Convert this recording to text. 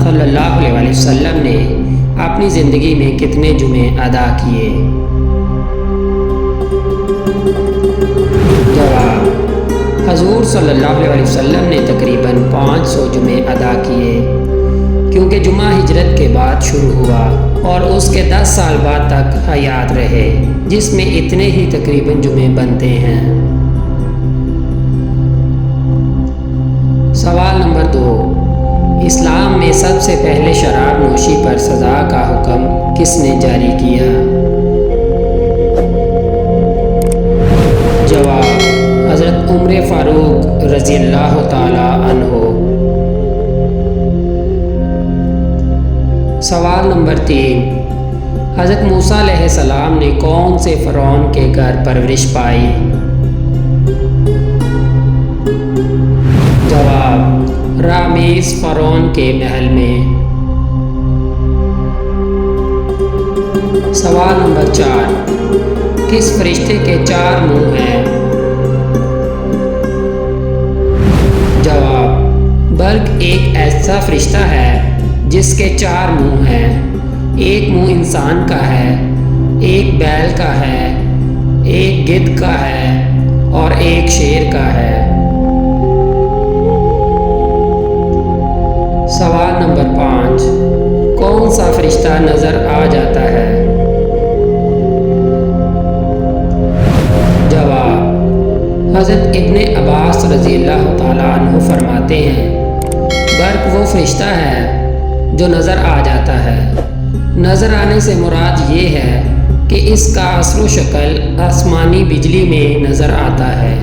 صلی اللہ علیہ وسلم نے اپنی زندگی میں کتنے جمعے ادا کیے؟ جواب: حضور صلی اللہ علیہ وسلم نے تقریباً 500 جمعے ادا کیے، کیونکہ جمعہ ہجرت کے بعد شروع ہوا اور اس کے 10 سال بعد تک حیات رہے، جس میں اتنے ہی تقریباً جمعے بنتے ہیں۔ سوال نمبر 2، اسلام میں سب سے پہلے شراب نوشی پر سزا کا حکم کس نے جاری کیا؟ جواب: حضرت عمر فاروق رضی اللہ تعالی عنہ۔ سوال نمبر 3، حضرت موسیٰ علیہ السلام نے کون سے فرعون کے گھر پرورش پائی؟ جواب: رامسیس فرعون کے محل میں۔ سوال نمبر 4، کس فرشتے کے 4 منہ ہیں؟ جواب: برق ایک ایسا فرشتہ ہے جس کے 4 منہ ہیں۔ ایک منہ انسان کا ہے، ایک بیل کا ہے، ایک گدھ کا ہے اور ایک شیر کا ہے۔ سوال نمبر 5، کون سا فرشتہ نظر آ جاتا ہے؟ جواب: حضرت ابن عباس رضی اللہ تعالیٰ عنہ فرماتے ہیں، برق وہ فرشتہ ہے جو نظر آ جاتا ہے۔ نظر آنے سے مراد یہ ہے کہ اس کا اثر و شکل آسمانی بجلی میں نظر آتا ہے۔